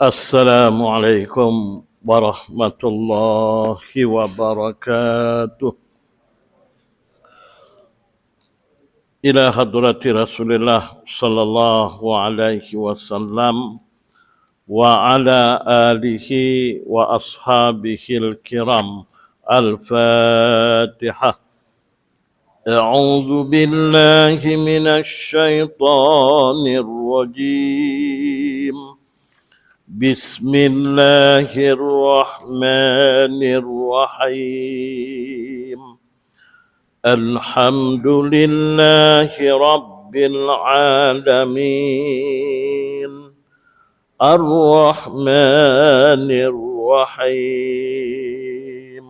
Assalamualaikum warahmatullahi wabarakatuh. Ila hadrati Rasulillah sallallahu alaihi wasallam wa ala alihi wa ashabihil kiram. Al-Fatihah. A'udzu billahi minasy syaithanir rajim. Bismillahirrahmanirrahim. Alhamdulillahi Rabbil Alamin. Ar-Rahmanir-Rahim.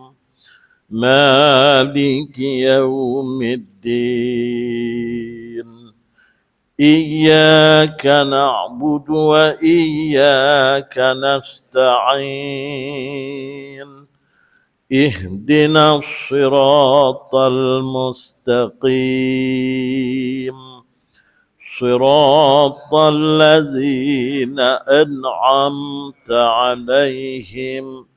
Maliki Yawmiddin. Iyyaka na'budu wa iyyaka nasta'in. Ihdinas siratal mustaqim. Siratal ladzina an'amta 'alaihim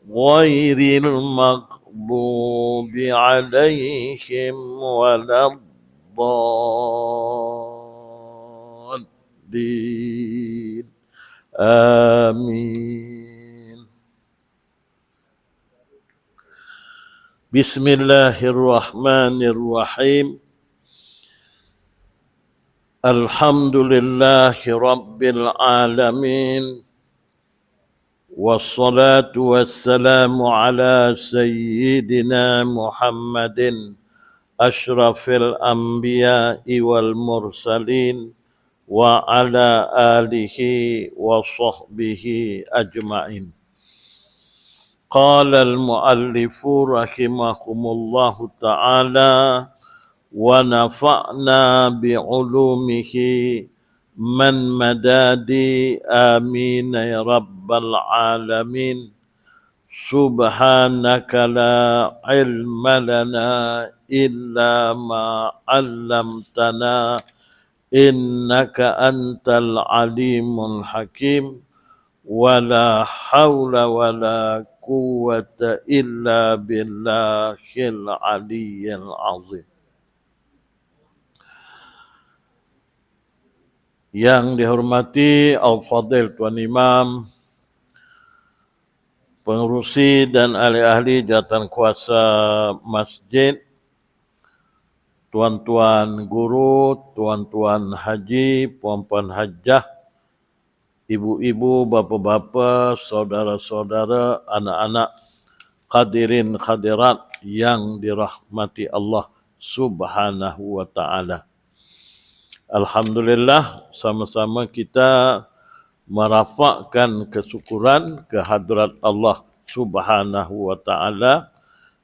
ghairil maghdubi 'alaihim waladdallin. Amin. Bismillahirrahmanirrahim. Alhamdulillahi Rabbil Alamin. Wassalatu wassalamu ala sayyidina Muhammadin ashrafil anbiya'i wal mursalin wa ala alihi wa sahbihi ajma'in. Qala al-muallifu rahimahumullahu ta'ala wa nafa'na bi'ulumihi man madadi amin ya rabbal alamin. Subhanaka la ilma lana illa ma 'allamtana innaka antal alimul hakim. Wala hawla wala quwwata illa billahil aliyyil azim. Yang dihormati Al-Fadil Tuan Imam, pengurusi dan ahli-ahli jawatan kuasa masjid, tuan-tuan guru, tuan-tuan haji, puan-puan hajjah, ibu-ibu, bapa-bapa, saudara-saudara, anak-anak, hadirin hadirat yang dirahmati Allah Subhanahu wa ta'ala. Alhamdulillah, sama-sama kita merafakkan kesyukuran kehadrat Allah Subhanahu wa ta'ala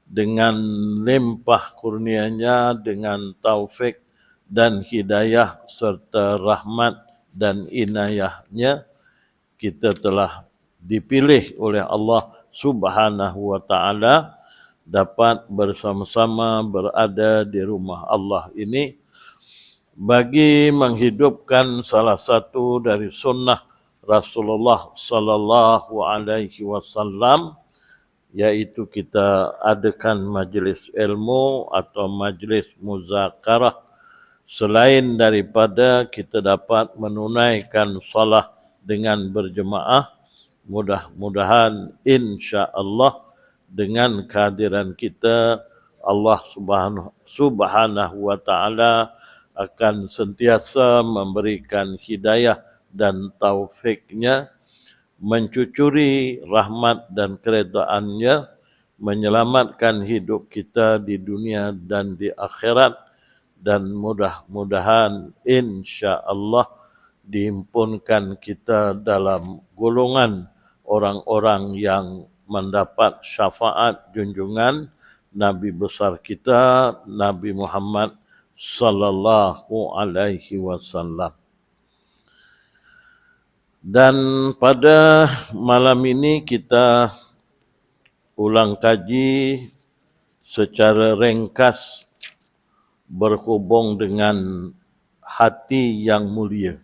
dengan limpah kurnianya, dengan taufik dan hidayah serta rahmat dan inayahnya. Kita telah dipilih oleh Allah Subhanahu wa ta'ala dapat bersama-sama berada di rumah Allah ini bagi menghidupkan salah satu dari sunnah Rasulullah sallallahu alaihi wasallam, yaitu kita adakan majlis ilmu atau majlis muzakarah selain daripada kita dapat menunaikan salat dengan berjemaah. Mudah-mudahan insya-Allah dengan kehadiran kita Allah Subhanahu wa ta'ala akan sentiasa memberikan hidayah dan taufiknya, mencucuri rahmat dan keredaannya, menyelamatkan hidup kita di dunia dan di akhirat, dan mudah-mudahan insya-Allah dihimpunkan kita dalam golongan orang-orang yang mendapat syafaat junjungan Nabi besar kita Nabi Muhammad sallallahu alaihi wasallam. Dan pada malam ini kita ulang kaji secara ringkas berhubung dengan hati yang mulia.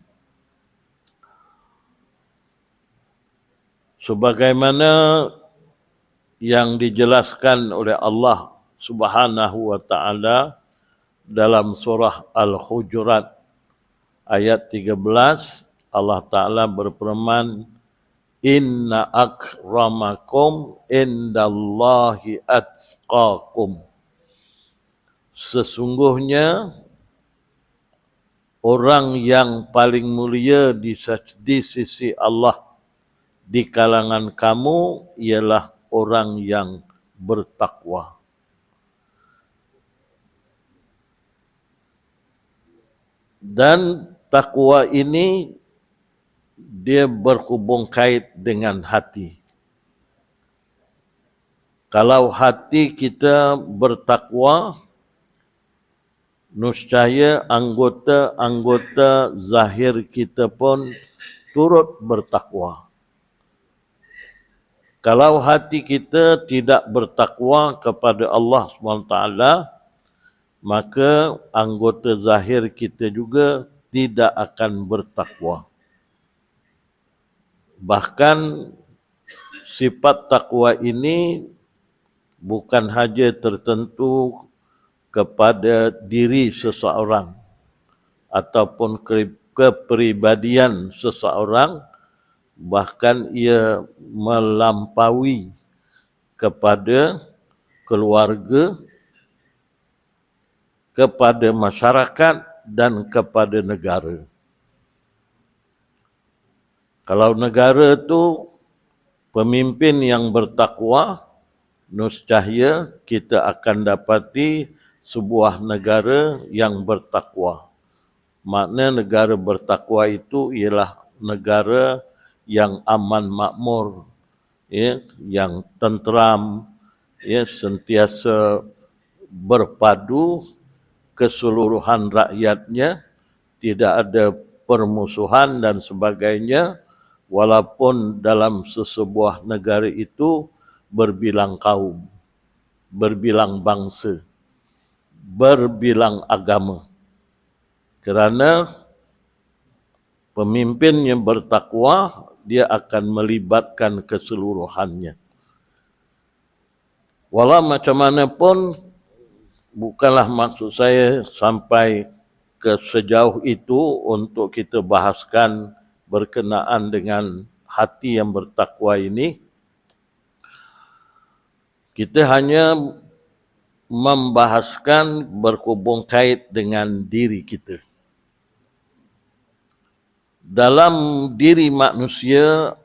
sebagaimana yang dijelaskan oleh Allah Subhanahu wa taala dalam surah Al-Hujurat ayat 13, Allah taala berfirman, inna akramakum indallahi atqakum. Sesungguhnya orang yang paling mulia di sisi Allah di kalangan kamu ialah orang yang bertakwa. Dan takwa ini dia berhubung kait dengan hati. Kalau hati kita bertakwa, niscaya anggota-anggota zahir kita pun turut bertakwa. Kalau hati kita tidak bertakwa kepada Allah SWT, maka anggota zahir kita juga tidak akan bertakwa. Bahkan sifat takwa ini bukan saja tertentu kepada diri seseorang ataupun kepribadian seseorang, bahkan ia melampaui kepada keluarga, kepada masyarakat dan kepada negara. Kalau negara itu pemimpin yang bertakwa, niscaya kita akan dapati sebuah negara yang bertakwa. Makna negara bertakwa itu ialah negara yang aman makmur, ya, yang tentram, ya, sentiasa berpadu keseluruhan rakyatnya, tidak ada permusuhan dan sebagainya, walaupun dalam sesebuah negara itu berbilang kaum, berbilang bangsa, berbilang agama. Kerana pemimpin yang bertakwa, dia akan melibatkan keseluruhannya. Walau macam mana pun, bukanlah maksud saya sampai ke sejauh itu untuk kita bahaskan berkenaan dengan hati yang bertakwa ini. Kita hanya membahaskan berhubung kait dengan diri kita. Dalam diri manusia,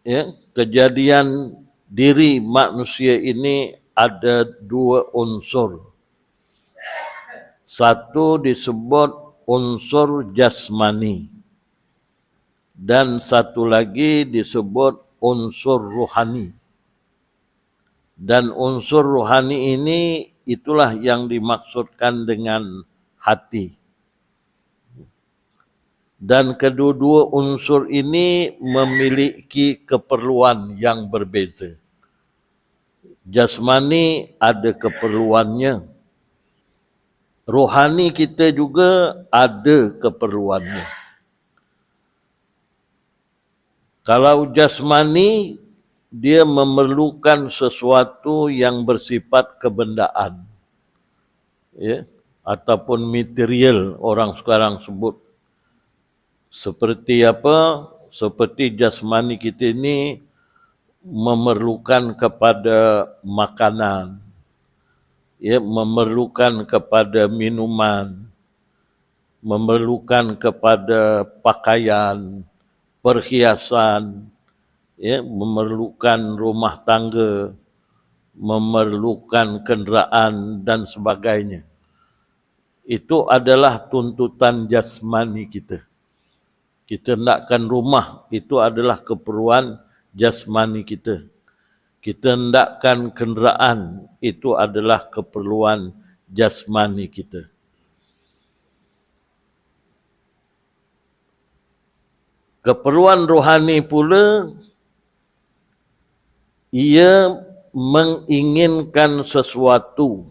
ya, kejadian diri manusia ini ada dua unsur. Satu disebut unsur jasmani dan satu lagi disebut unsur rohani. Dan unsur rohani ini itulah yang dimaksudkan dengan hati. Dan kedua-dua unsur ini memiliki keperluan yang berbeza. Jasmani ada keperluannya. Rohani kita juga ada keperluannya. Kalau jasmani, dia memerlukan sesuatu yang bersifat kebendaan, ya, ataupun material orang sekarang sebut. Seperti apa? Seperti jasmani kita ini memerlukan kepada makanan, ya, memerlukan kepada minuman, memerlukan kepada pakaian, perhiasan, ya, memerlukan rumah tangga, memerlukan kenderaan dan sebagainya. Itu adalah tuntutan jasmani kita. Kita hendakkan rumah, itu adalah keperluan jasmani kita. Kita hendakkan kenderaan, itu adalah keperluan jasmani kita. Keperluan rohani pula, ia menginginkan sesuatu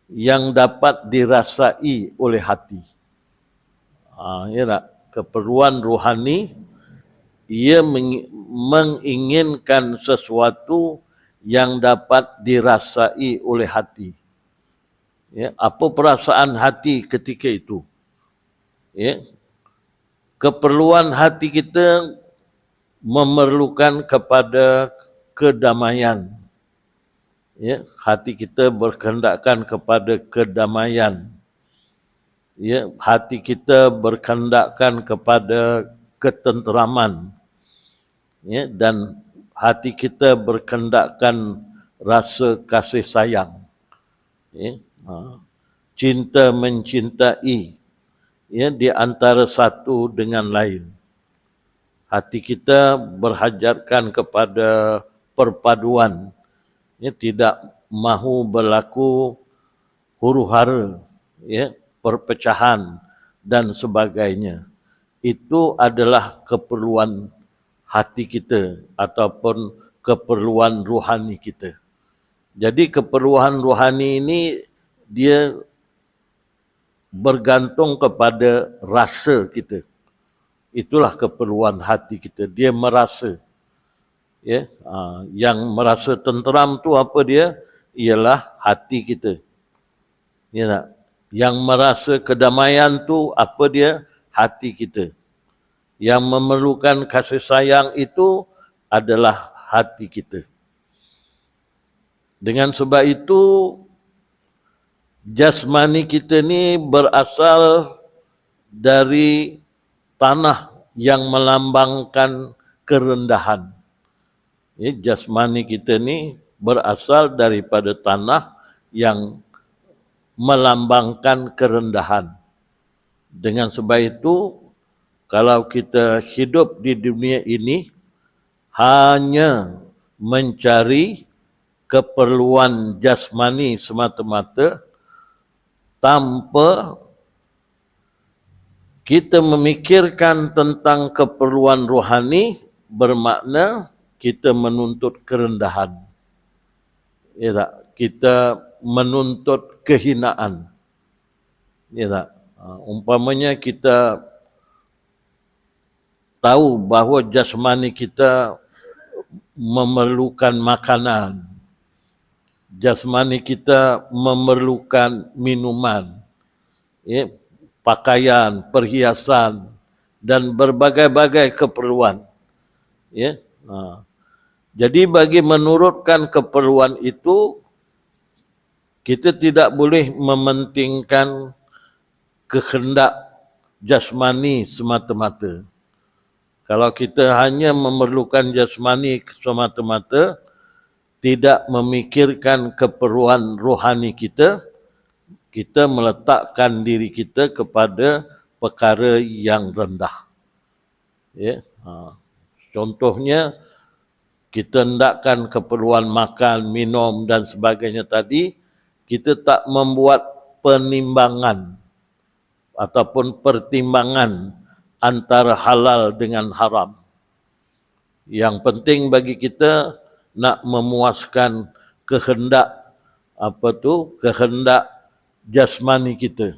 yang dapat dirasai oleh hati. Ya tak? Keperluan rohani ia menginginkan sesuatu yang dapat dirasai oleh hati. Ya, apa perasaan hati ketika itu? Ya, keperluan hati kita memerlukan kepada kedamaian. Ya, hati kita berkehendakkan kepada kedamaian. Ya, hati kita berkehendakkan kepada ketenteraman. Ya, dan hati kita berkehendakkan rasa kasih sayang. Ya, cinta mencintai. Ya, di antara satu dengan lain. Hati kita berhajatkan kepada perpaduan. Ya, tidak mahu berlaku huru-hara, ya, perpecahan dan sebagainya. Itu adalah keperluan hati kita ataupun keperluan rohani kita. Jadi keperluan rohani ini dia bergantung kepada rasa kita. Itulah keperluan hati kita. Dia merasa. Ya, yang merasa tenteram tu apa dia? Ialah hati kita. Ya tak? Yang merasa kedamaian tu apa dia? Hati kita. Yang memerlukan kasih sayang itu adalah hati kita. Dengan sebab itu, jasmani kita ni berasal dari tanah yang melambangkan kerendahan. Ya, jasmani kita ni berasal daripada tanah yang melambangkan kerendahan. Dengan sebab itu, kalau kita hidup di dunia ini hanya mencari keperluan jasmani semata-mata tanpa kita memikirkan tentang keperluan rohani, bermakna kita menuntut kerendahan. Ya tak? Kita menuntut kehinaan. Ya tak? Umpamanya kita tahu bahawa jasmani kita memerlukan makanan. Jasmani kita memerlukan minuman. Ya, pakaian, perhiasan dan berbagai-bagai keperluan. Ya. Jadi bagi menurutkan keperluan itu, kita tidak boleh mementingkan kehendak jasmani semata-mata. Kalau kita hanya memerlukan jasmani semata-mata, tidak memikirkan keperluan rohani kita, kita meletakkan diri kita kepada perkara yang rendah. Ya. Contohnya, kita hendakkan keperluan makan, minum dan sebagainya tadi, kita tak membuat penimbangan ataupun pertimbangan antara halal dengan haram. Yang penting bagi kita nak memuaskan kehendak kehendak jasmani kita.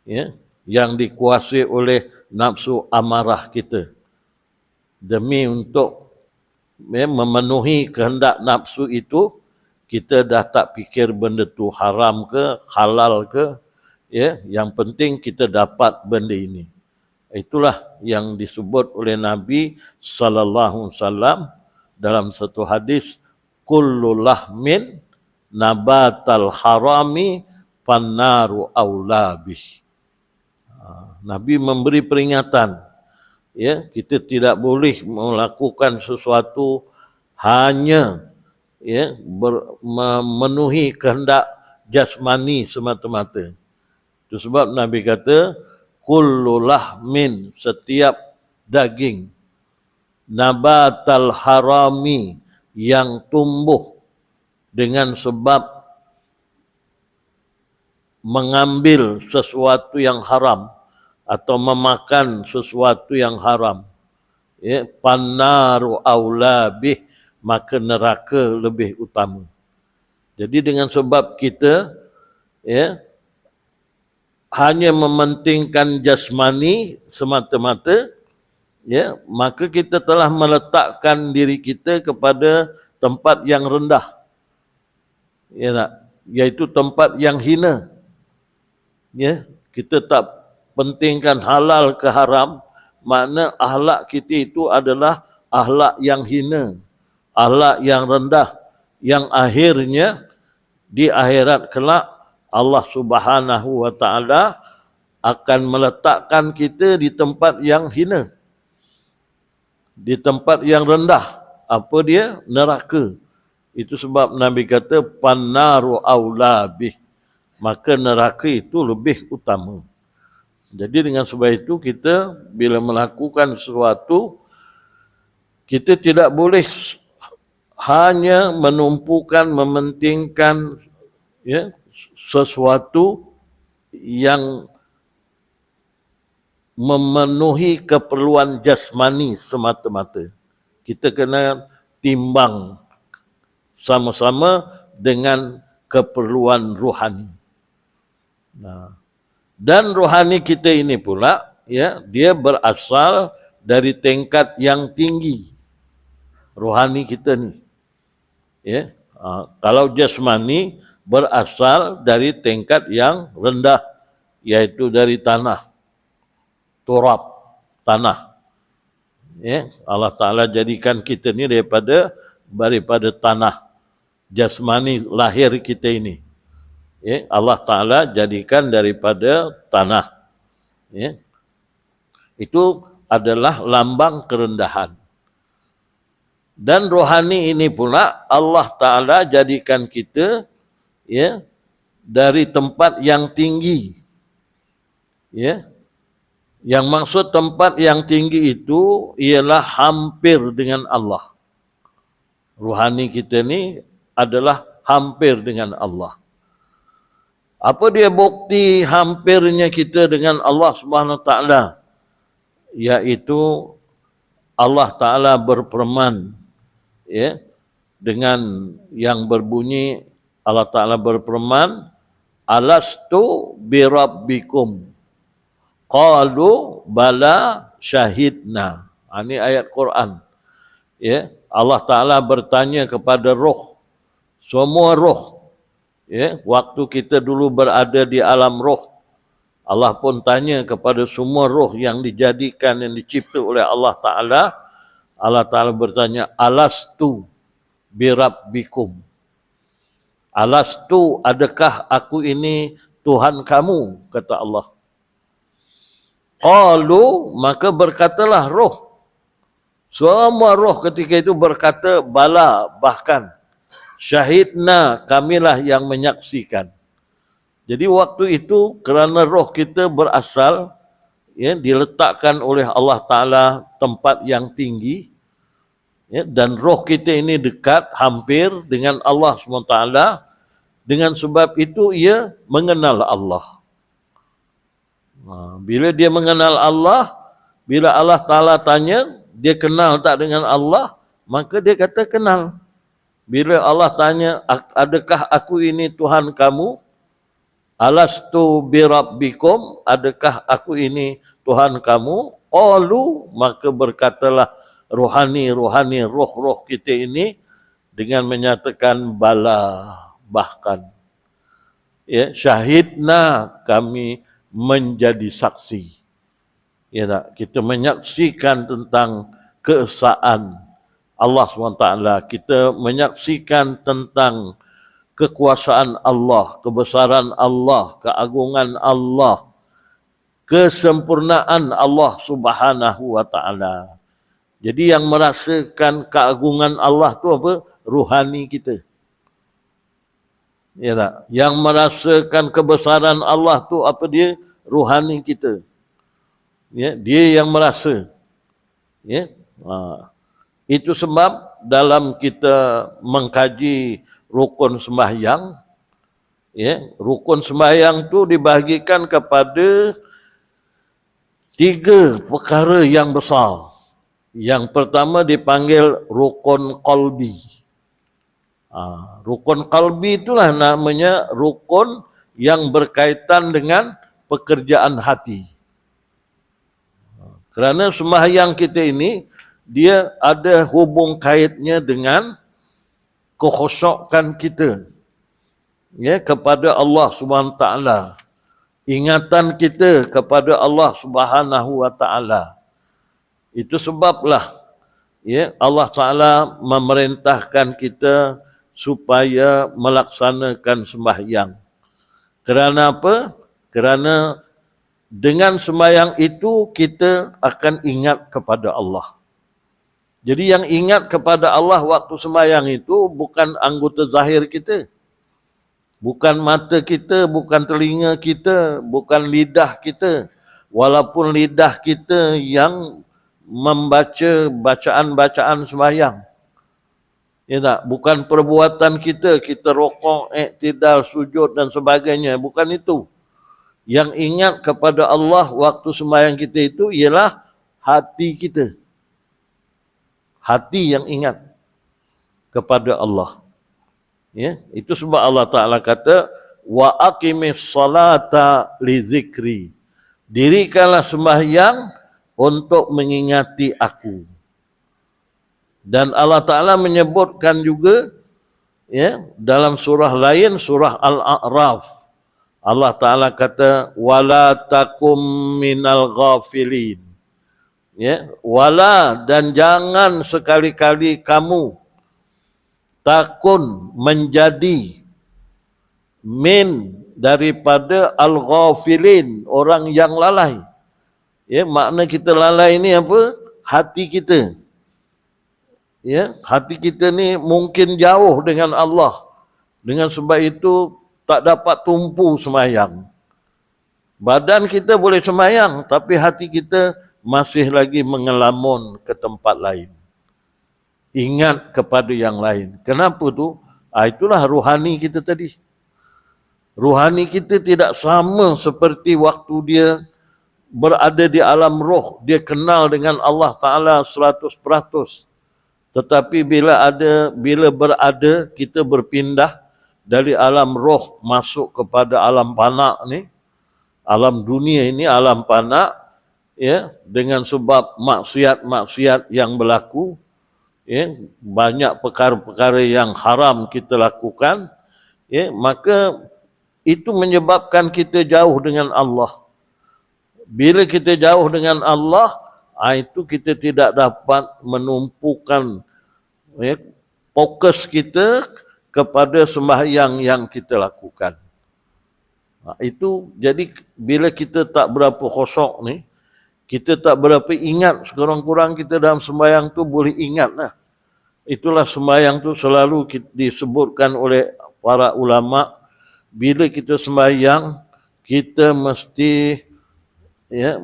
Ya, yang dikuasai oleh nafsu amarah kita. Demi untuk memenuhi kehendak nafsu itu, kita dah tak fikir benda tu haram ke, halal ke, ya, yang penting kita dapat benda ini. Itulah yang disebut oleh Nabi sallallahu alaihi wasallam dalam satu hadis, kullu lahmin nabatal harami fannaru aula bih. Nabi memberi peringatan, ya, kita tidak boleh melakukan sesuatu hanya, ya, memenuhi kehendak jasmani semata-mata. Itu sebab Nabi kata, kullu lahmin, setiap daging, nabatal harami, yang tumbuh dengan sebab mengambil sesuatu yang haram atau memakan sesuatu yang haram, ya, pannaru aula bih, maka neraka lebih utama. Jadi dengan sebab kita, ya, hanya mementingkan jasmani semata-mata, ya, maka kita telah meletakkan diri kita kepada tempat yang rendah, ya tak? Yaitu tempat yang hina. Ya, kita tak pentingkan halal ke haram, makna akhlak kita itu adalah akhlak yang hina, akhlak yang rendah, yang akhirnya di akhirat kelak Allah Subhanahu wa taala akan meletakkan kita di tempat yang hina, di tempat yang rendah. Apa dia? Neraka. Itu sebab Nabi kata pannaru aula bih. Maka neraka itu lebih utama. Jadi dengan sebab itu kita bila melakukan sesuatu, kita tidak boleh hanya menumpukan, mementingkan ya, sesuatu yang memenuhi keperluan jasmani semata-mata. Kita kena timbang sama-sama dengan keperluan rohani. Nah, dan rohani kita ini pula, ya, dia berasal dari tingkat yang tinggi. Rohani kita ni, ya, kalau jasmani berasal dari tingkat yang rendah, yaitu dari tanah, turab, tanah. Ya, Allah Taala jadikan kita ni daripada tanah, jasmani lahir kita ini. Ya, Allah Ta'ala jadikan daripada tanah. Ya. Itu adalah lambang kerendahan. Dan rohani ini pula Allah Ta'ala jadikan kita ya, dari tempat yang tinggi. Ya. Yang maksud tempat yang tinggi itu ialah hampir dengan Allah. Rohani kita ni adalah hampir dengan Allah. Apa dia bukti hampirnya kita dengan Allah Subhanahu Wa Taala? Yaitu Allah Taala berfirman, ya, dengan yang berbunyi Allah Taala berfirman, alastu birabbikum? Qalu bala syahidna. Ini ayat Quran. Ya, Allah Taala bertanya kepada roh, semua roh. Ya, waktu kita dulu berada di alam roh, Allah pun tanya kepada semua roh yang dijadikan, yang dicipta oleh Allah Ta'ala. Allah Ta'ala bertanya, alastu birabbikum? Alastu, adakah aku ini Tuhan kamu? Kata Allah. Qalu, maka berkatalah roh. Semua roh ketika itu berkata, bala, bahkan. Syahidna, kamilah yang menyaksikan. Jadi waktu itu kerana roh kita berasal, ya, diletakkan oleh Allah Ta'ala tempat yang tinggi, ya, dan roh kita ini dekat, hampir dengan Allah SWT. Dengan sebab itu ia mengenal Allah. Bila dia mengenal Allah, bila Allah Ta'ala tanya, dia kenal tak dengan Allah, maka dia kata kenal. Bila Allah tanya, adakah aku ini Tuhan kamu? Alastu birabbikum? Adakah aku ini Tuhan kamu? Qalu, maka berkatalah rohani, roh-roh kita ini dengan menyatakan bala, bahkan. Ya, syahidna, kami menjadi saksi. Ya tak? Kita menyaksikan tentang keesaan Allah SWT, kita menyaksikan tentang kekuasaan Allah, kebesaran Allah, keagungan Allah, kesempurnaan Allah Subhanahu wa taala. Jadi yang merasakan keagungan Allah tu apa? Rohani kita. Ya tak? Yang merasakan kebesaran Allah tu apa dia? Rohani kita. Ya, dia yang merasa. Ya. Itu sebab dalam kita mengkaji rukun sembahyang, ya, rukun sembahyang tu dibahagikan kepada 3 perkara yang besar. Yang pertama dipanggil rukun qalbi. Rukun qalbi itulah namanya rukun yang berkaitan dengan pekerjaan hati. Kerana sembahyang kita ini, dia ada hubung kaitnya dengan kekhusyukan kita, ya, kepada Allah Subhanahu Wa Taala. Ingatan kita kepada Allah Subhanahu Wa Taala. Itu sebablah, ya, Allah Taala memerintahkan kita supaya melaksanakan sembahyang. Kerana apa? Kerana dengan sembahyang itu kita akan ingat kepada Allah. Jadi yang ingat kepada Allah waktu sembahyang itu bukan anggota zahir kita. Bukan mata kita, bukan telinga kita, bukan lidah kita. Walaupun lidah kita yang membaca bacaan-bacaan sembahyang. Ya tak? Bukan perbuatan kita rokok, iktidal, sujud dan sebagainya. Bukan itu. Yang ingat kepada Allah waktu sembahyang kita itu ialah hati kita. Hati yang ingat kepada Allah. Ya, itu sebab Allah Ta'ala kata, wa aqimis salata li zikri. Dirikanlah sembahyang untuk mengingati aku. Dan Allah Ta'ala menyebutkan juga, ya, dalam surah lain, surah Al-A'raf, Allah Ta'ala kata, wala takum minal ghafilin. Ya, wala, dan jangan sekali-kali kamu takun menjadi min daripada al-ghafilin, orang yang lalai. Ya, makna kita lalai ni apa? Hati kita. Ya, hati kita ni mungkin jauh dengan Allah. Dengan sebab itu tak dapat tumpu sembahyang. Badan kita boleh sembahyang, tapi hati kita masih lagi mengelamun ke tempat lain. Ingat kepada yang lain. Kenapa tu? Itulah ruhani kita tadi. Ruhani kita tidak sama seperti waktu dia berada di alam roh. Dia kenal dengan Allah Ta'ala 100%. Tetapi bila berada, kita berpindah dari alam roh masuk kepada alam panak ni. Alam dunia ini, alam panak, ya, dengan sebab maksiat-maksiat yang berlaku, ya, banyak perkara-perkara yang haram kita lakukan, ya, maka itu menyebabkan kita jauh dengan Allah. Bila kita jauh dengan Allah, itu kita tidak dapat menumpukan, ya, fokus kita kepada sembahyang yang kita lakukan. Itu jadi bila kita tak berapa khusyuk ni, kita tak berapa ingat, sekurang-kurang kita dalam sembahyang tu boleh ingat lah. Itulah sembahyang tu selalu disebutkan oleh para ulama, bila kita sembahyang, kita mesti, ya,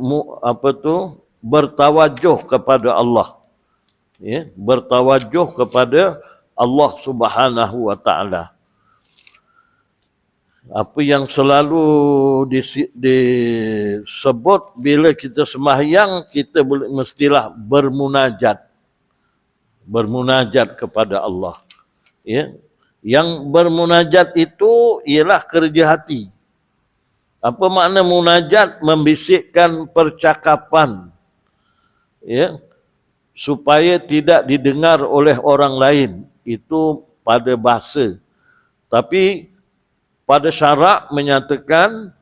bertawajuh kepada Allah. Ya, bertawajuh kepada Allah Subhanahu Wa Taala. Apa yang selalu disebut bila kita sembahyang, kita mestilah bermunajat. Bermunajat kepada Allah. Ya. Yang bermunajat itu ialah kerja hati. Apa makna munajat? Membisikkan percakapan, ya, supaya tidak didengar oleh orang lain. Itu pada bahasa. Tapi pada syarak menyatakan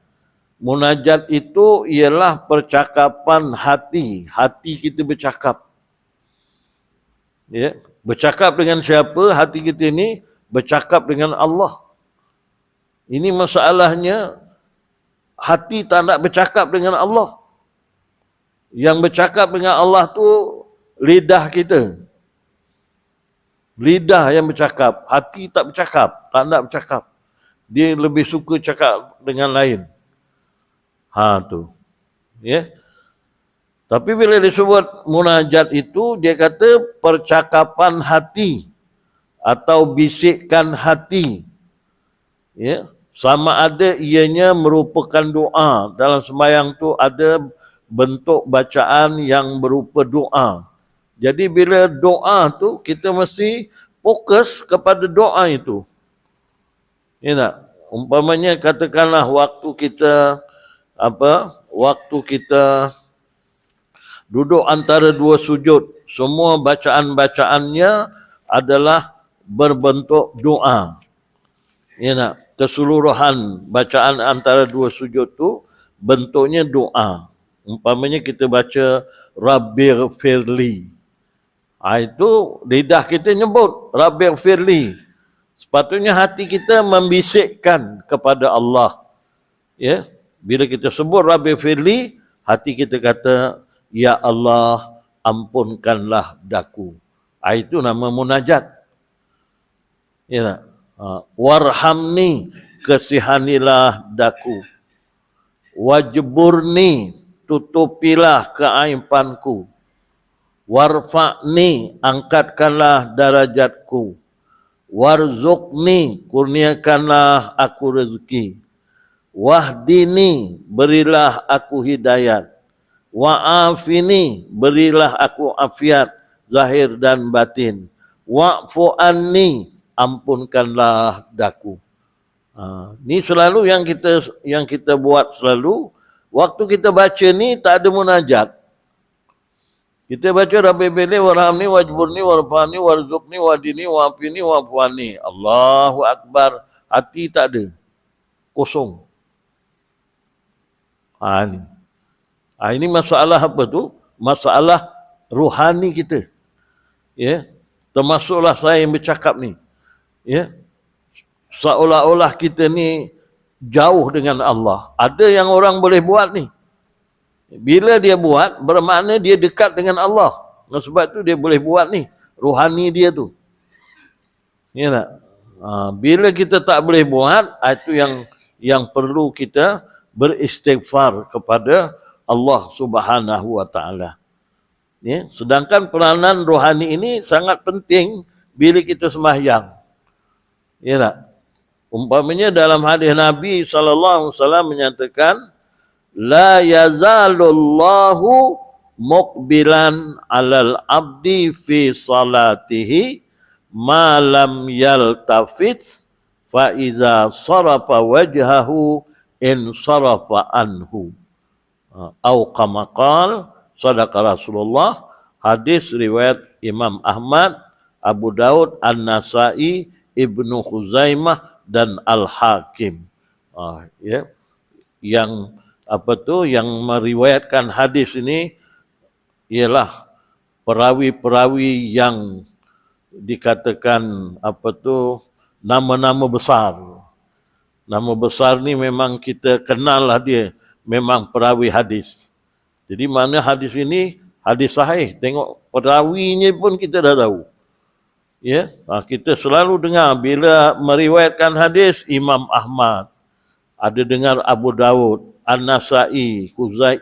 munajat itu ialah percakapan hati. Hati kita bercakap. Ya, bercakap dengan siapa? Hati kita ini bercakap dengan Allah. Ini masalahnya, hati tak nak bercakap dengan Allah. Yang bercakap dengan Allah tu lidah kita. Lidah yang bercakap, hati tak bercakap, tak nak bercakap. Dia lebih suka cakap dengan lain. Tu. Ya. Tapi bila disebut munajat itu, dia kata percakapan hati atau bisikan hati. Ya. Sama ada ianya merupakan doa. Dalam sembahyang tu ada bentuk bacaan yang berupa doa. Jadi bila doa tu, kita mesti fokus kepada doa itu. Ya tak? Umpamanya katakanlah waktu kita duduk antara dua sujud. Semua bacaan-bacaannya adalah berbentuk doa. Ya nak, keseluruhan bacaan antara dua sujud tu bentuknya doa. Umpamanya kita baca Rabbighfirli. Firli. Itu lidah kita nyebut Rabbighfirli. Firli. Sepatutnya hati kita membisikkan kepada Allah. Ya, bila kita sebut Rabbighfirli, hati kita kata, ya Allah, ampunkanlah daku. Itu nama munajat. Ya tak? Warhamni, kasihanilah daku. Wajburni, tutupilah keaibanku. Warfa'ni, angkatkanlah darajatku. Warzuqni, kurniakanlah aku rezeki. Wahdini, berilah aku hidayat. Wa'afini, berilah aku afiat zahir dan batin. Wa'fu anni, ampunkanlah daku. Ni selalu yang kita buat selalu. Waktu kita baca ni tak ada munajat. Kita baca Rabbighfirli warhamni wajburni warfa'ni warzuqni wahdini wa'afini wa'fu anni. Allahu Akbar. Hati tak ada. Kosong. Ini masalah apa tu? Masalah rohani kita. Ya. Termasuklah saya yang bercakap ni. Ya. Seolah-olah kita ni jauh dengan Allah. Ada yang orang boleh buat ni. Bila dia buat, bermakna dia dekat dengan Allah. Dan sebab tu dia boleh buat ni. Rohani dia tu. Ya tak? Bila kita tak boleh buat, itu yang perlu kita beristighfar kepada Allah Subhanahu wa taala. Ya, sedangkan peranan rohani ini sangat penting bila kita sembahyang. Ya tak? Umpamanya dalam hadis Nabi sallallahu alaihi wasallam menyatakan la yazalullahu muqbilan 'alal abdi fi salatihi ma lam yaltafit fa iza sarafa wajhahu in sarafa anhu. Au kama qala sadaqa Rasulullah. Hadis riwayat Imam Ahmad, Abu Daud, An-Nasai, Ibnu Khuzaimah dan Al-Hakim. Ya. Yang yang meriwayatkan hadis ini ialah perawi-perawi yang dikatakan nama-nama besar. Nama besar ni memang kita kenal lah dia, memang perawi hadis. Jadi mana hadis ini hadis sahih, tengok perawinya pun kita dah tahu. Ya, kita selalu dengar bila meriwayatkan hadis Imam Ahmad, ada dengar Abu Daud, An-Nasai,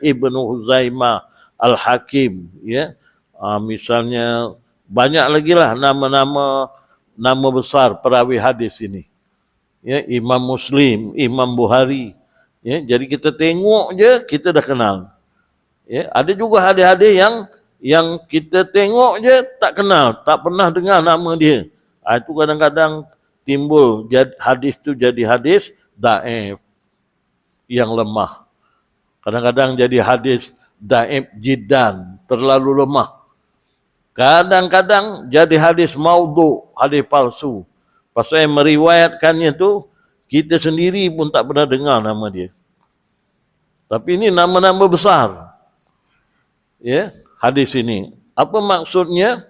Ibnu Khuzaimah, Al-Hakim, ya. Misalnya banyak lagi lah nama besar perawi hadis ini. Ya, Imam Muslim, Imam Bukhari. Ya, jadi kita tengok je kita dah kenal. Ya, ada juga hadis-hadis yang kita tengok je tak kenal, tak pernah dengar nama dia. Itu kadang-kadang timbul hadis tu jadi hadis dhaif, yang lemah. Kadang-kadang jadi hadis dhaif jiddan, terlalu lemah. Kadang-kadang jadi hadis maudhu, hadis palsu. Pasal yang meriwayatkannya tu, kita sendiri pun tak pernah dengar nama dia. Tapi ini nama-nama besar. Ya, hadis ini. Apa maksudnya?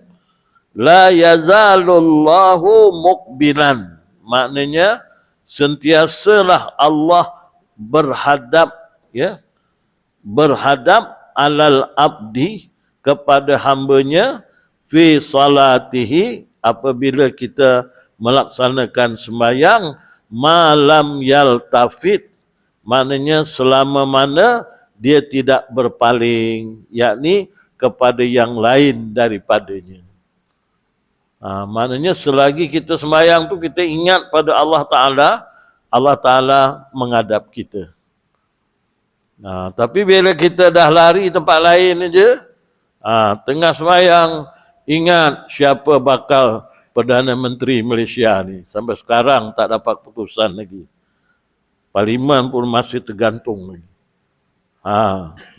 La yazalullahu muqbilan. Maknanya, sentiasalah Allah berhadap alal abdi kepada hambanya fi salatihi apabila kita melaksanakan sembahyang malam yaltafit, maknanya selama mana dia tidak berpaling, yakni kepada yang lain daripadanya. Maknanya selagi kita sembahyang tu kita ingat pada Allah Ta'ala, Allah Ta'ala menghadap kita. Tapi bila kita dah lari tempat lain aja, tengah sembahyang, ingat siapa bakal Perdana Menteri Malaysia ni. Sampai sekarang tak dapat putusan lagi. Parlimen pun masih tergantung lagi.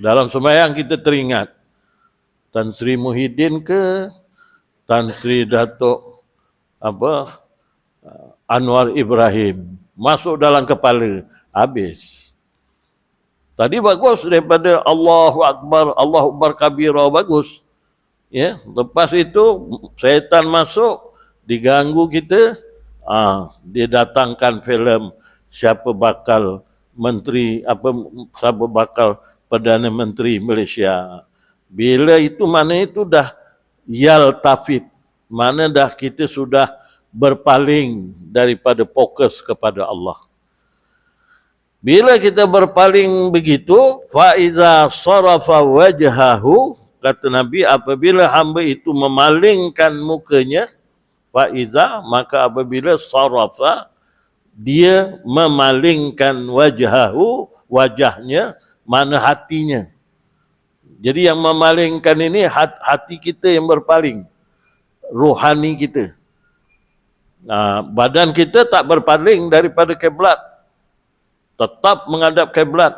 Dalam sembahyang kita teringat. Tan Sri Muhyiddin ke, Tan Sri Datuk Anwar Ibrahim. Masuk dalam kepala, habis. Tadi bagus daripada Allahu Akbar kabira, bagus. Ya, lepas itu syaitan masuk, diganggu kita, dia datangkan filem siapa bakal Perdana Menteri Malaysia. Bila itu mana itu dah yaltafit, mana dah kita sudah berpaling daripada fokus kepada Allah. Bila kita berpaling begitu, faiza sarafa wajhahu, kata Nabi, apabila hamba itu memalingkan mukanya, faiza, maka apabila sarafa, dia memalingkan wajhahu, wajahnya, mana hatinya. Jadi yang memalingkan ini hati kita yang berpaling, rohani kita. Badan kita tak berpaling daripada kiblat, tetap menghadap kiblat,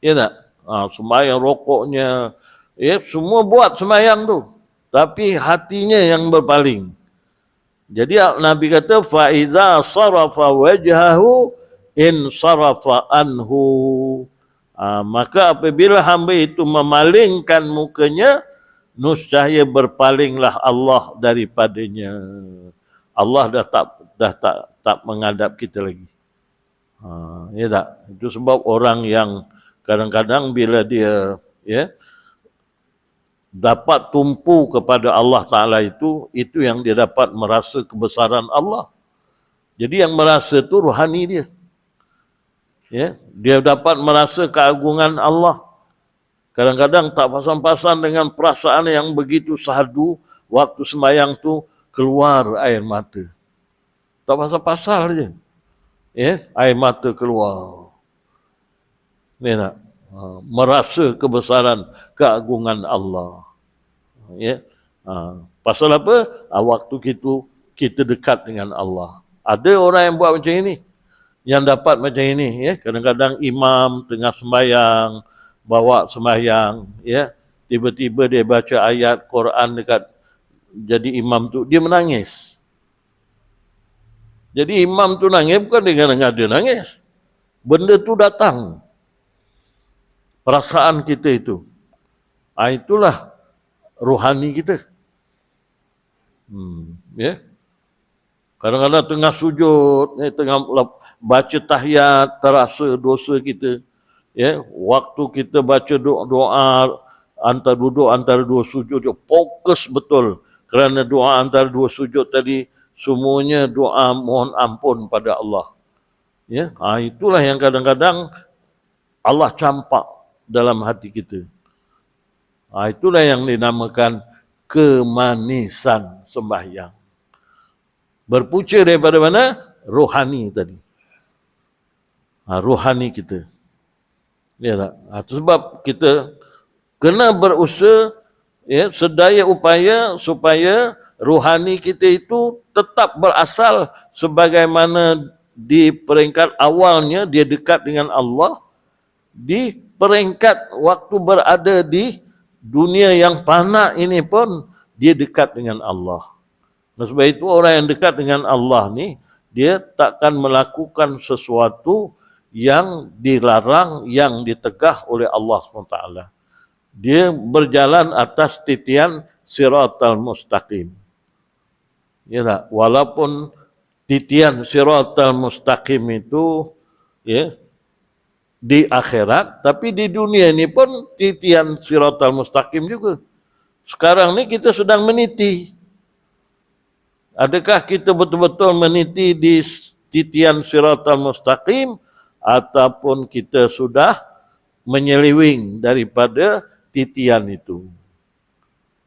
ya tak? Sembahyang rokoknya, ya semua buat sembahyang tu, tapi hatinya yang berpaling. Jadi Nabi kata, faiza sarafa wajhahu in sarafa anhu. Maka apabila hamba itu memalingkan mukanya, niscaya berpalinglah Allah daripadanya. Allah dah tak menghadap kita lagi. Ya tak? Itu sebab orang yang kadang-kadang bila dia dapat tumpu kepada Allah Ta'ala itu yang dia dapat merasa kebesaran Allah. Jadi yang merasa itu rohani dia. Ya, dia dapat merasa keagungan Allah. Kadang-kadang tak pasang-pasang dengan perasaan yang begitu sahdu, waktu sembahyang tu keluar air mata. Tak pasal-pasal je. Ya, air mata keluar. Ni tak? Merasa kebesaran, keagungan Allah. Ya. Pasal apa? Waktu kita dekat dengan Allah. Ada orang yang buat macam ini, yang dapat macam ini. Ya. Kadang-kadang imam tengah sembahyang, bawa sembahyang, ya, tiba-tiba dia baca ayat Quran dekat jadi imam tu, dia menangis. Jadi imam tu nangis bukan dengan dia nangis. Benda tu datang. Perasaan kita itu. Itulah rohani kita. Ya. Kadang-kadang tengah sujud, tengah baca tahiyat, terasa dosa kita. Ya, waktu kita baca doa antara duduk antara dua sujud, fokus betul. Kerana doa antara dua sujud tadi semuanya doa mohon ampun pada Allah. Ya, itulah yang kadang-kadang Allah campak dalam hati kita. Itulah yang dinamakan kemanisan sembahyang. Berpunca daripada mana? Rohani tadi. Rohani kita. Ya tak? Sebab kita kena berusaha, ya, sedaya upaya supaya rohani kita itu tetap berasal sebagaimana di peringkat awalnya dia dekat dengan Allah, di peringkat waktu berada di dunia yang fana ini pun dia dekat dengan Allah. Sebab itu orang yang dekat dengan Allah ni, dia takkan melakukan sesuatu yang dilarang, yang ditegah oleh Allah SWT. Dia berjalan atas titian siratal mustaqim. Ya tak? Walaupun titian siratal mustaqim itu, ya, di akhirat, tapi di dunia ini pun titian siratal mustaqim juga. Sekarang ni kita sedang meniti. Adakah kita betul-betul meniti di titian siratal mustaqim, ataupun kita sudah menyeleweng daripada titian itu?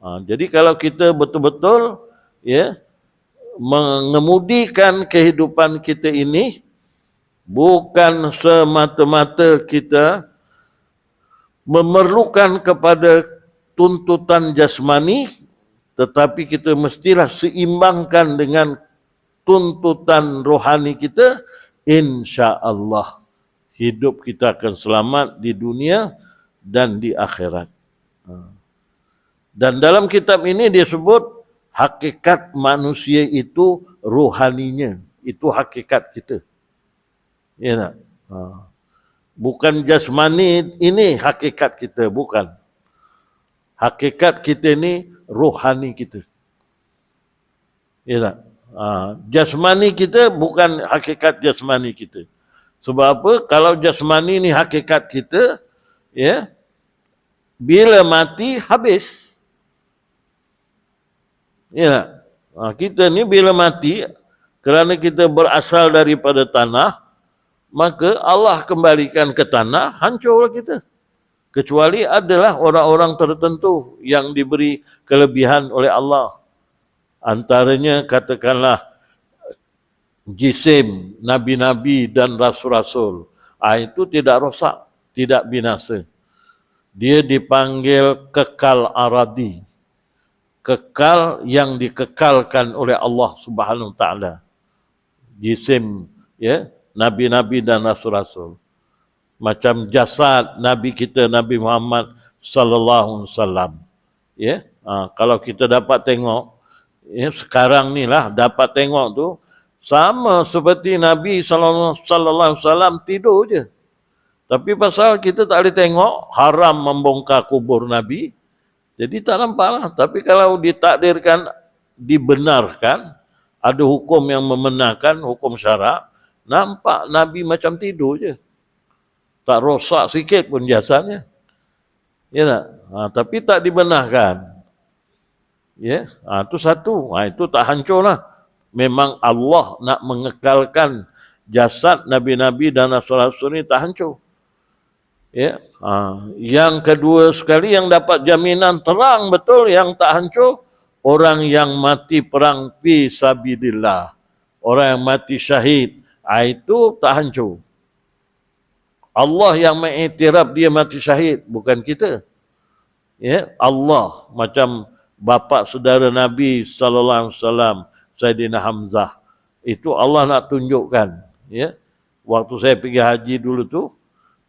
Jadi kalau kita betul-betul, ya, mengemudikan kehidupan kita ini, bukan semata-mata kita memerlukan kepada tuntutan jasmani, tetapi kita mestilah seimbangkan dengan tuntutan rohani kita, insya-Allah hidup kita akan selamat di dunia dan di akhirat. Dan dalam kitab ini dia sebut hakikat manusia itu rohaninya. Itu hakikat kita. Ya tak? Bukan jasmani ini hakikat kita, bukan. Hakikat kita ni rohani kita. Ya tak? Jasmani kita bukan hakikat jasmani kita. Sebab apa? Kalau jasmani ni hakikat kita, ya, bila mati habis. Ya, kita ni bila mati, kerana kita berasal daripada tanah, maka Allah kembalikan ke tanah, hancurlah kita. Kecuali adalah orang-orang tertentu yang diberi kelebihan oleh Allah. Antaranya katakanlah jisim nabi-nabi dan rasul-rasul. Itu tidak rosak, tidak binasa. Dia dipanggil kekal aradi. Kekal yang dikekalkan oleh Allah Subhanahu Wa Taala. Jisim, ya, nabi-nabi dan rasul-rasul. Macam jasad Nabi kita Nabi Muhammad sallallahu alaihi wasallam. Ya, kalau kita dapat tengok, ya, sekarang ni lah dapat tengok tu sama seperti Nabi sallallahu alaihi wasallam tidur je. Tapi pasal kita tak boleh tengok, haram membongkar kubur Nabi. Jadi tak nampak lah. Tapi kalau ditakdirkan, dibenarkan, ada hukum yang membenarkan, hukum syarak, nampak Nabi macam tidur je. Tak rosak sikit pun jasadnya. Ya tak? Tapi tak dibenarkan. Ya, itu satu. Itu tak hancur lah. Memang Allah nak mengekalkan jasad Nabi-Nabi dan Rasul-Rasul ini tak hancur. Ya, yang kedua sekali yang dapat jaminan terang betul yang tak hancur, orang yang mati perang fi sabilillah, orang yang mati syahid, itu tak hancur. Allah yang mengiktiraf dia mati syahid, bukan kita. Ya, Allah macam bapa saudara Nabi sallallahu alaihi wasallam, Saidina Hamzah. Itu Allah nak tunjukkan, ya. Waktu saya pergi haji dulu tu,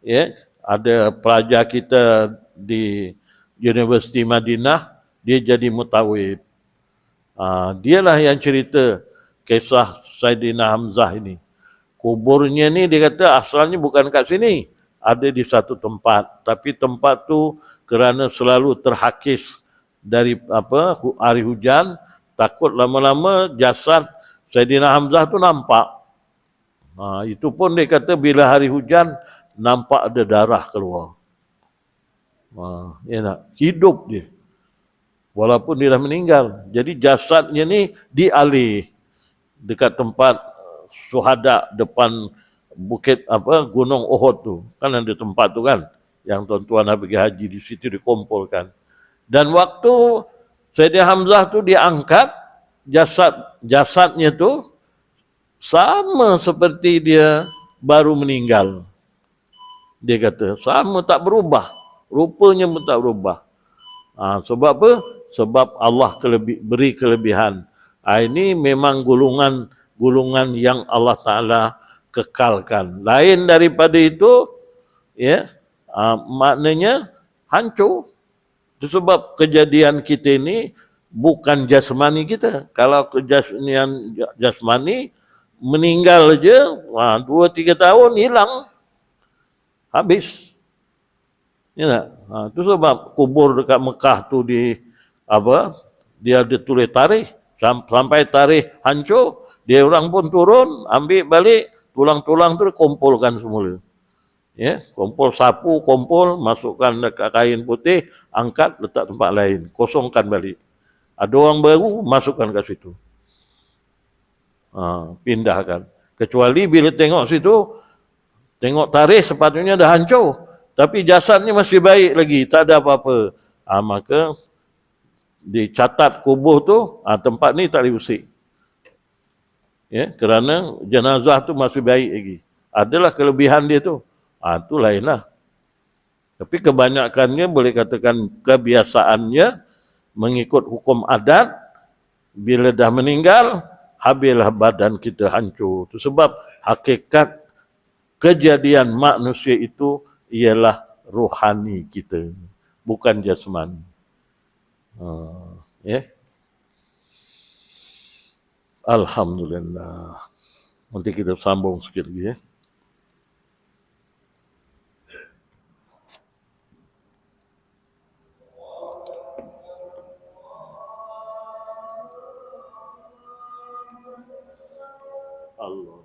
ya, ada pelajar kita di Universiti Madinah, dia jadi mutawib. Dialah yang cerita kisah Saidina Hamzah ini. Kuburnya ni dia kata asalnya bukan kat sini, ada di satu tempat. Tapi tempat tu kerana selalu terhakis dari hari hujan, takut lama-lama jasad Saidina Hamzah tu nampak. Itu pun dia kata bila hari hujan, nampak ada darah keluar. Ya tak? Hidup dia. Walaupun dia dah meninggal. Jadi jasadnya ni dialih dekat tempat syuhada depan bukit Gunung Uhud tu. Kan ada tempat tu kan. Yang tuan-tuan nak pergi haji di situ dikumpulkan. Dan waktu Sayyidina Hamzah tu diangkat, jasadnya tu sama seperti dia baru meninggal. Dia kata, sama tak berubah. Rupanya pun tak berubah. Sebab apa? Sebab Allah beri kelebihan. Ini memang golongan yang Allah Ta'ala kekalkan. Lain daripada itu, ya, maknanya hancur. Itu sebab kejadian kita ini bukan jasmani kita. Kalau kejadian jasmani, meninggal je, 2-3 tahun hilang. Habis. Ya tak? Itu sebab kubur dekat Mekah tu dia ada tulis tarikh. Sampai tarikh hancur, dia orang pun turun, ambil balik, tulang-tulang tu kumpulkan semula. Ya, kumpul sapu, masukkan dekat kain putih, angkat, letak tempat lain, kosongkan balik. Ada orang baru, masukkan kat situ. Pindahkan. Kecuali bila tengok situ, tengok tarikh sepatutnya dah hancur. Tapi jasadnya masih baik lagi, tak ada apa-apa. Maka dicatat kubur tu, tempat ni tak diusik. Ya, kerana jenazah tu masih baik lagi. Adalah kelebihan dia tu. Itu lainlah. Tapi kebanyakannya boleh katakan kebiasaannya mengikut hukum adat, bila dah meninggal, habislah badan kita hancur. Itu sebab hakikat kejadian manusia itu ialah rohani kita, bukan jasmani. Ya. Alhamdulillah. Nanti kita sambung sedikit lagi ya. Allah.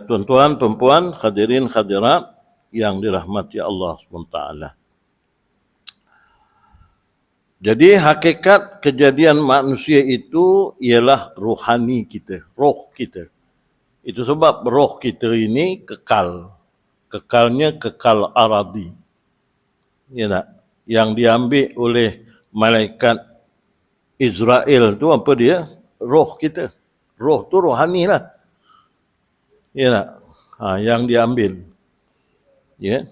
Tuan-tuan, perempuan, hadirin hadirat yang dirahmati Allah SWT. Jadi hakikat kejadian manusia itu ialah rohani kita, roh kita. Itu sebab roh kita ini kekal. Kekalnya kekal aradi. Ya tak? Yang diambil oleh malaikat Israel tu apa dia? Roh kita. Roh tu rohani lah. Ya tak? Yang diambil. Ya.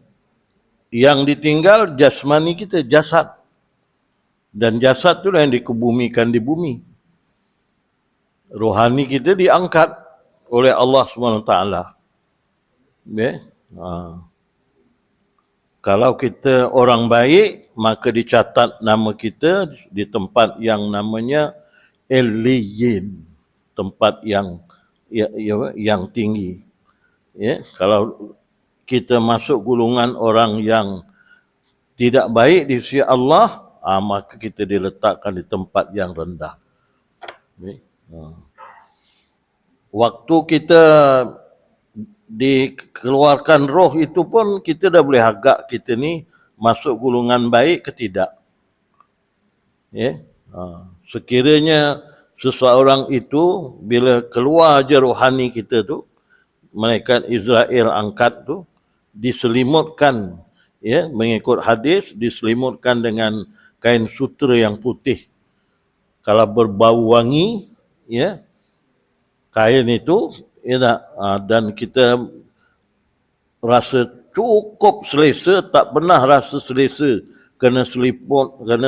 Yang ditinggal jasmani kita, jasad. Dan jasad tu lah yang dikebumikan di bumi. Rohani kita diangkat oleh Allah SWT. Ya. Kalau kita orang baik, maka dicatat nama kita di tempat yang namanya Eliyin, tempat yang tinggi. Ya, kalau kita masuk golongan orang yang tidak baik di sisi Allah, maka kita diletakkan di tempat yang rendah. Ya. Waktu kita dikeluarkan roh itu pun kita dah boleh agak kita ni masuk golongan baik ke tidak. Ya. Sekiranya seseorang itu bila keluar je rohani kita tu, malaikat Israel angkat tu, diselimutkan, ya, mengikut hadis, diselimutkan dengan kain sutera yang putih. Kalau berbau wangi, ya, kain itu, ya, dan kita rasa cukup selesa, tak pernah rasa selesa kena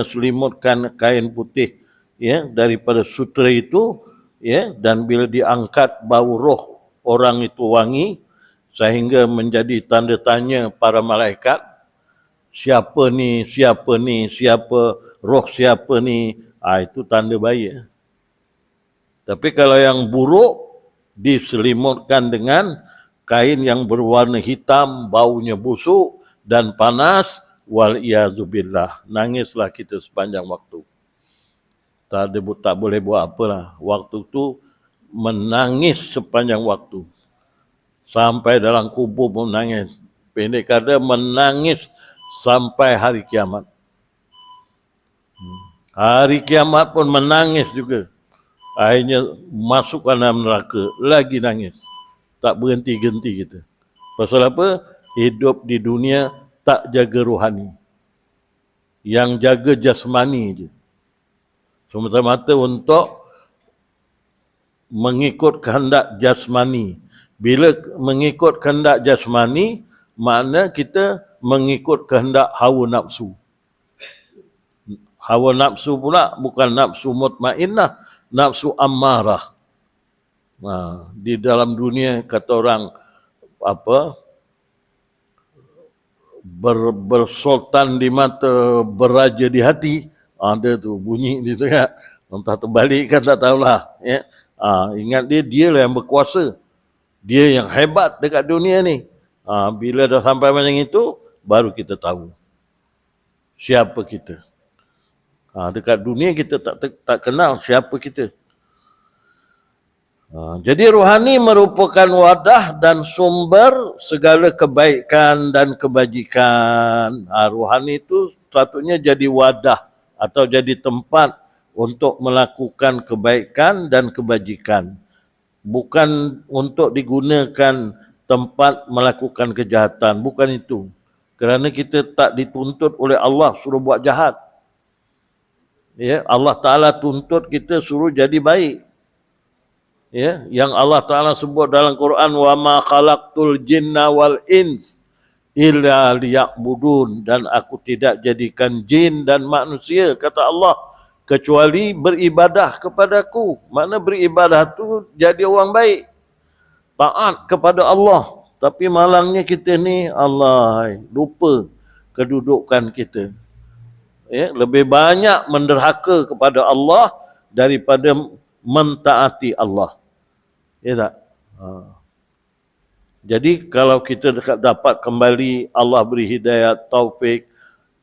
selimutkan kain putih, ya, daripada sutera itu, ya, dan bila diangkat bau roh orang itu wangi sehingga menjadi tanda tanya para malaikat, siapa ni, roh siapa ni, itu tanda baik. Tapi kalau yang buruk diselimutkan dengan kain yang berwarna hitam, baunya busuk dan panas, wal-iyazubillah. Nangislah kita sepanjang waktu. Tak boleh buat apalah. Waktu tu menangis sepanjang waktu. Sampai dalam kubur pun menangis. Pendek kata menangis sampai hari kiamat. Hari kiamat pun menangis juga. Akhirnya masuk ke dalam neraka, lagi nangis. Tak berhenti-henti kita. Pasal apa? Hidup di dunia tak jaga rohani. Yang jaga jasmani je. Semata-mata untuk mengikut kehendak jasmani. Bila mengikut kehendak jasmani, makna kita mengikut kehendak hawa nafsu. Hawa nafsu pula bukan nafsu mutmainnah, nafsu ammarah. Di dalam dunia kata orang bersultan di mata, beraja di hati, ada tu bunyi di tu ya. Entah terbalik kan tak tahulah, ya. Ingat dia lah yang berkuasa, dia yang hebat dekat dunia ni. Bila dah sampai macam itu, baru kita tahu siapa kita. Dekat dunia kita tak kenal siapa kita. Jadi rohani merupakan wadah dan sumber segala kebaikan dan kebajikan. Rohani itu sepatutnya jadi wadah atau jadi tempat untuk melakukan kebaikan dan kebajikan. Bukan untuk digunakan tempat melakukan kejahatan. Bukan itu. Kerana kita tak dituntut oleh Allah suruh buat jahat. Ya, Allah Ta'ala tuntut kita suruh jadi baik. Ya, yang Allah Ta'ala sebut dalam Quran, wa ma khalaqtul jinna wal ins illa liya'budun, dan aku tidak jadikan jin dan manusia, kata Allah, kecuali beribadah kepadaku. Mana beribadah tu jadi orang baik, taat kepada Allah. Tapi malangnya kita ni, Allah, lupa kedudukan kita. Ya, lebih banyak menderhaka kepada Allah daripada mentaati Allah. Ya tak? Jadi kalau kita dapat kembali, Allah beri hidayah, taufik,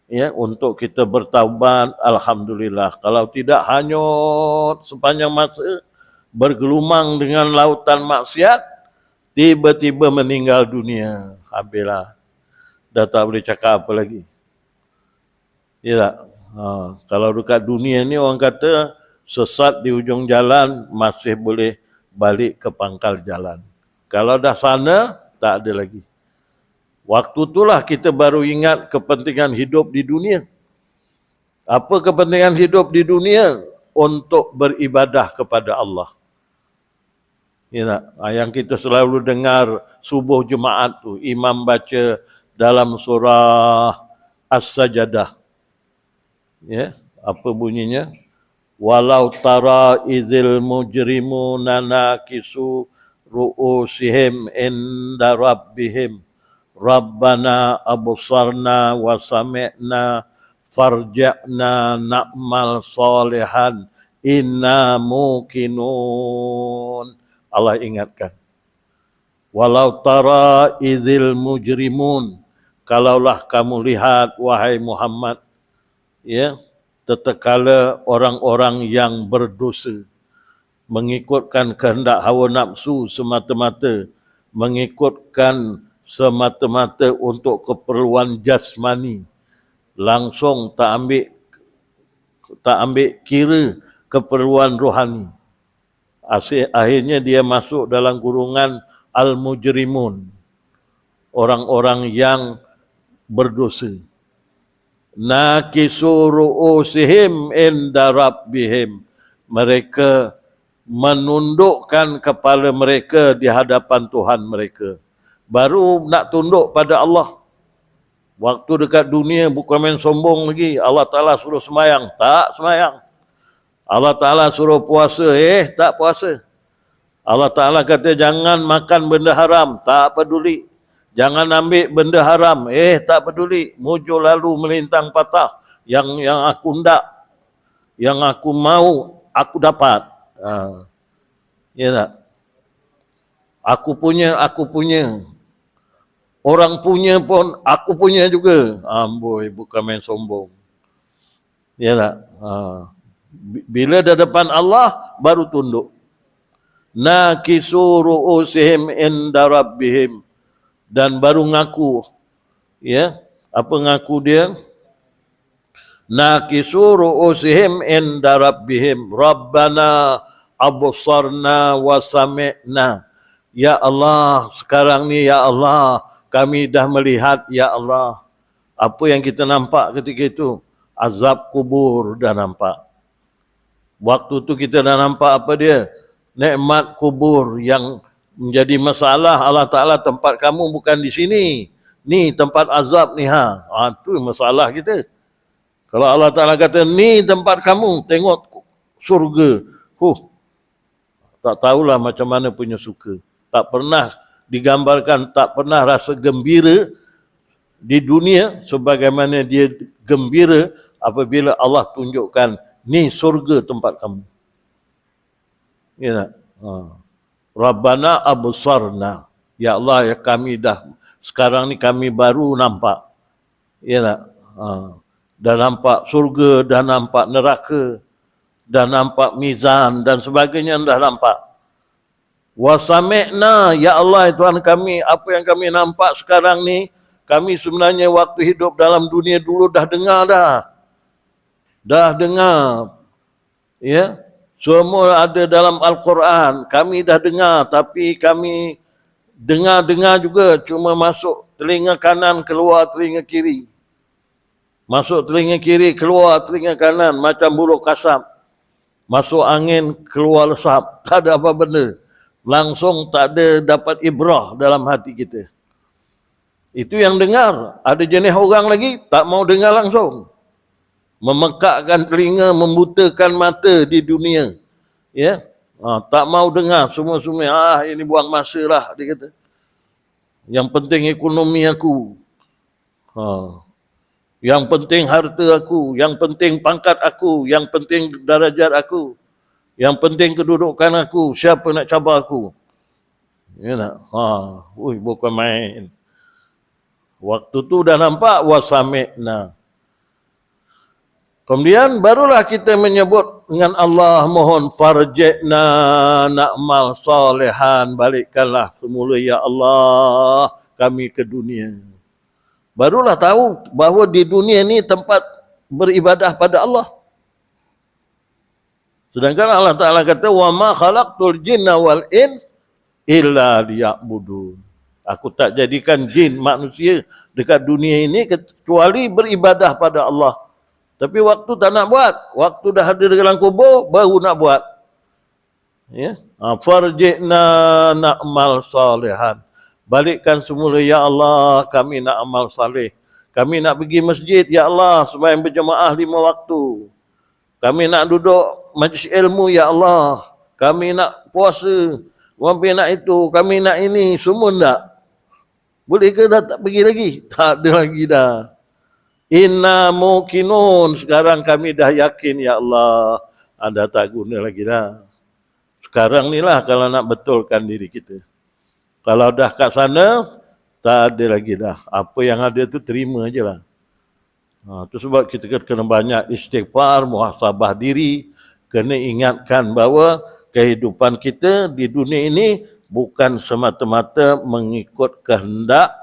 ya, untuk kita bertaubat, alhamdulillah. Kalau tidak, hanyut sepanjang masa, bergelumang dengan lautan maksiat, tiba-tiba meninggal dunia, habislah. Dah tak boleh cakap apa lagi. Ya tak? Kalau dekat dunia ni orang kata sesat di ujung jalan masih boleh balik ke pangkal jalan. Kalau dah sana, tak ada lagi. Waktu itulah kita baru ingat kepentingan hidup di dunia. Apa kepentingan hidup di dunia? Untuk beribadah kepada Allah. Ya, yang kita selalu dengar subuh Jumaat tu, imam baca dalam surah As-Sajadah. Ya, apa bunyinya? Walau tara idzil mujrimuna nakisu ru'usihim inda rabbihim Rabbana absarna wa sami'na farja'na na'mal salihan inna muqinun. Allah ingatkan. Walau tara idzil mujrimun, kalaulah kamu lihat wahai Muhammad, ya, tatkala orang-orang yang berdosa mengikutkan kehendak hawa nafsu semata-mata, mengikutkan semata-mata untuk keperluan jasmani, langsung tak ambil kira keperluan rohani. Akhirnya dia masuk dalam kurungan al-mujrimun, orang-orang yang berdosa. Nakisu ru'usihim inda rabbihim, mereka menundukkan kepala mereka di hadapan Tuhan mereka. Baru nak tunduk pada Allah. Waktu dekat dunia bukan main sombong lagi. Allah Ta'ala suruh semayang, tak semayang. Allah Ta'ala suruh puasa, tak puasa. Allah Ta'ala kata jangan makan benda haram, tak peduli. Jangan ambil benda haram, tak peduli. Mujur lalu melintang patah. Yang aku ndak, yang aku mau, aku dapat. Ya tak? Aku punya. Orang punya pun, aku punya juga. Amboi, bukan main sombong. Ya tak? Bila dah depan Allah, baru tunduk. Nakisu ru'usihim inda rabbihim. Dan baru ngaku. Ya, apa ngaku dia? Nakisu ru'usihim inda rabbihim. Rabbana absarna wa sami'na. Ya Allah, sekarang ni ya Allah, kami dah melihat ya Allah. Apa yang kita nampak ketika itu? Azab kubur dah nampak. Waktu tu kita dah nampak apa dia? Nikmat kubur yang menjadi masalah. Allah Ta'ala, tempat kamu bukan di sini. Ni tempat azab ni tu masalah kita. Kalau Allah Ta'ala kata ni tempat kamu, tengok surga. Tak tahulah macam mana punya suka. Tak pernah digambarkan, tak pernah rasa gembira di dunia sebagaimana dia gembira apabila Allah tunjukkan ni surga tempat kamu. Ya tak? Rabbana absarna. Ya Allah, ya kami dah, sekarang ni kami baru nampak. Ya tak? Dah nampak surga, dah nampak neraka, dah nampak mizan dan sebagainya, dah nampak. Wa sami'na, ya Allah Tuhan kami, apa yang kami nampak sekarang ni, kami sebenarnya waktu hidup dalam dunia dulu dah dengar dah. Dah dengar. Ya. Semua ada dalam Al-Quran. Kami dah dengar, tapi kami dengar-dengar juga, cuma masuk telinga kanan, keluar telinga kiri. Masuk telinga kiri, keluar telinga kanan, macam buruk kasap. Masuk angin, keluar lesap. Tak ada apa benda. Langsung tak ada dapat ibrah dalam hati kita. Itu yang dengar. Ada jenis orang lagi tak mau dengar langsung. Memekakkan telinga, membutakan mata di dunia. Ya, tak mau dengar semua-semua. Ini buang masa lah, dia kata. Yang penting ekonomi aku. Yang penting harta aku. Yang penting pangkat aku. Yang penting darajat aku. Yang penting kedudukan aku. Siapa nak cabar aku? Ya tak? Bukan main. Waktu tu dah nampak wasami'na. Kemudian barulah kita menyebut dengan Allah, mohon farji'na na'mal salihan, balikkanlah semula ya Allah kami ke dunia. Barulah tahu bahawa di dunia ni tempat beribadah pada Allah. Sedangkan Allah Ta'ala kata, wa ma khalaqtul jinna wal ins illa liya'budun. Aku tak jadikan jin manusia dekat dunia ini kecuali beribadah pada Allah. Tapi waktu tak nak buat, waktu dah ada dalam kubur baru nak buat. Ya, farji'na na'mal salihan. Balikkan semula, ya Allah, kami nak amal saleh. Kami nak pergi masjid, ya Allah, sembahyang berjemaah 5 waktu. Kami nak duduk majlis ilmu, ya Allah. Kami nak puasa, kami nak itu, kami nak ini, semua tak. Boleh ke dah tak pergi lagi? Tak ada lagi dah. Inna muqinun, sekarang kami dah yakin, ya Allah. Anda tak guna lagi dah. Sekarang ni lah kalau nak betulkan diri kita. Kalau dah kat sana, tak ada lagi dah. Apa yang ada tu terima je lah. Itu sebab kita kena banyak istighfar, muhasabah diri. Kena ingatkan bahawa kehidupan kita di dunia ini bukan semata-mata mengikut kehendak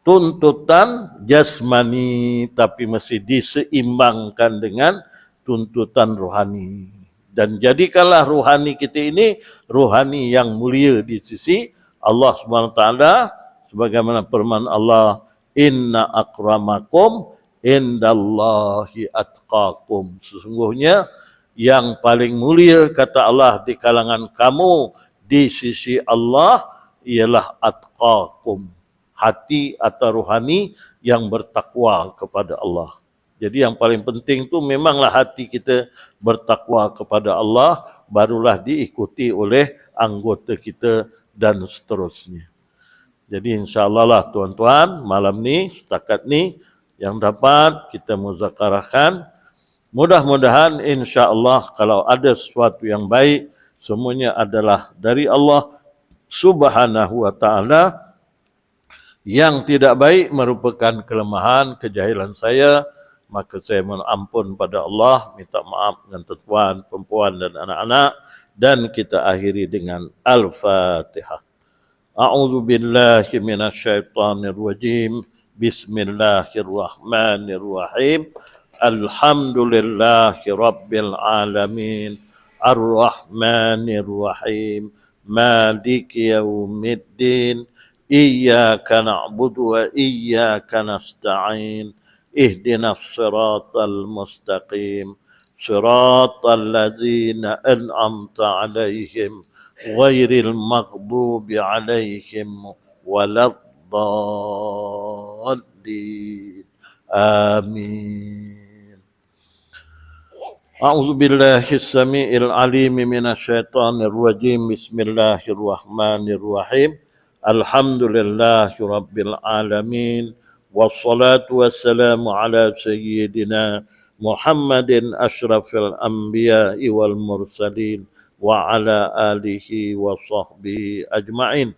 tuntutan jasmani, tapi mesti diseimbangkan dengan tuntutan rohani. Dan jadikanlah rohani kita ini rohani yang mulia di sisi Allah SWT, sebagaimana firman Allah, inna akramakum indallahi atqakum. Sesungguhnya yang paling mulia, kata Allah, di kalangan kamu di sisi Allah ialah atqakum, hati atau rohani yang bertakwa kepada Allah. Jadi yang paling penting tu memanglah hati kita bertakwa kepada Allah, barulah diikuti oleh anggota kita dan seterusnya. Jadi insya-Allah lah tuan-tuan, malam ni, setakat ni yang dapat kita muzakarahkan. Mudah-mudahan insya-Allah kalau ada sesuatu yang baik, semuanya adalah dari Allah Subhanahu wa taala. Yang tidak baik merupakan kelemahan, kejahilan saya, maka saya mohon ampun pada Allah, minta maaf dengan tuan, perempuan dan anak-anak, dan kita akhiri dengan Al-Fatihah. A'udzu billahi minasyaitonir rajim. Bismillahirrahmanirrahim. Alhamdulillahi rabbil alamin. Ar-Rahmanir Rahim. Maliki yaumiddin. Iyyaka na'budu wa iyyaka nasta'in. Ihdinas siratal mustaqim. Siratal ladzina an'amta 'alaihim ghairil maghdubi 'alaihim waladdallin. Amin. A'udzu billahi as-sami'il 'alim minasyaitonir rajim. Bismillahirrahmanirrahim. Alhamdulillahi rabbil alamin. Wassalatu wassalamu ala sayyidina Muhammadin asyrafil anbiya'i wal mursalin wa ala alihi wa sahbihi ajma'in.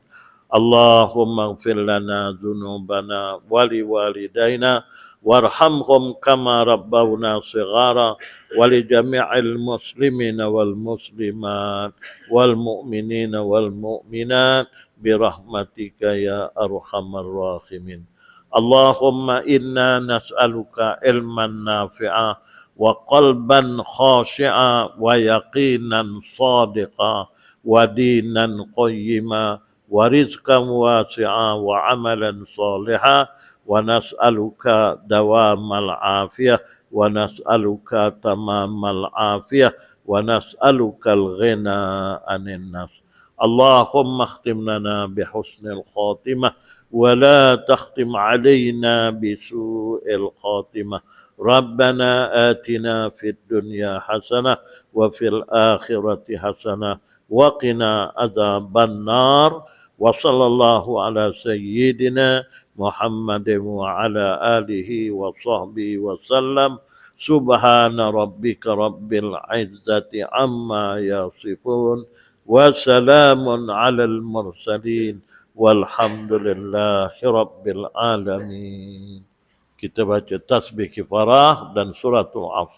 Allahumma ighfir lana dhunubana wa liwalidayna warhamhum kama rabbawna shighara wa li jami'il muslimina wal muslimat wal mu'minina wal mu'minat birahmatika ya arhamar rahimin. Allahumma inna nas'aluka ilman nafi'a wa qalban khashi'a wa yaqinan sadiqa wa dinan qayyima wa rizqan wasi'a wa amalan saliha wa nas'aluka dawamal afiyah wa nas'aluka tamamal afiyah wa nas'aluka al-ghina anin nas. Allahumma akhtim lana bihusnil khatimah ولا تختم علينا بسوء الخاتمة. ربنا آتنا في الدنيا حسنة وفي الآخرة حسنة وقنا عذاب النار. وصلى الله على سيدنا محمد وعلى آله وصحبه وسلم. سبحان ربك رب العزة عما يصفون وسلام على المرسلين walhamdulillahi rabbil alamin. Kita baca tasbih kifarah dan suratul Asr.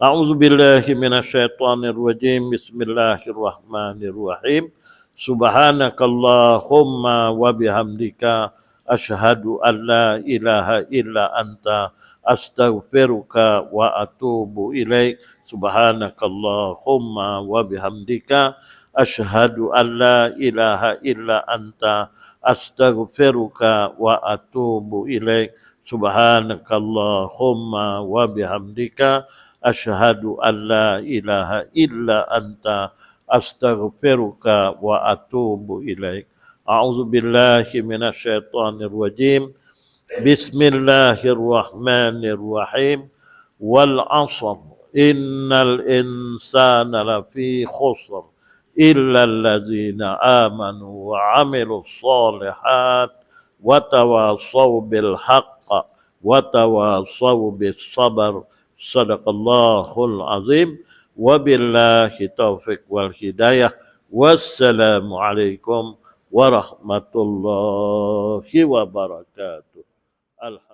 A'udzu billahi minasyaitonir rajim. Bismillahirrahmanirrahim. Subhanakallahumma wa bihamdika asyhadu an la ilaha illa anta astaghfiruka wa atubu ilaik. Subhanakallahumma wa bihamdika asyhadu an la ilaha illa anta astaghfiruka wa atubu ilaik. Subhanakallahumma wa bihamdika asyhadu an la ilaha illa anta astaghfiruka wa atubu ilaik. A'udzu billahi minasyaitonir rajim. Bismillahirrahmanirrahim. Wal 'ashr innal insana lafi khusr illa alladzina amanu wa 'amilus shalihat wa tawassaw bil haqq wa tawassaw bis sabr. Sadaqallahul azim. Wabillahi taufiq wal hidayah. Wassalamualaikum warahmatullahi wabarakatuh. Alhamdulillah.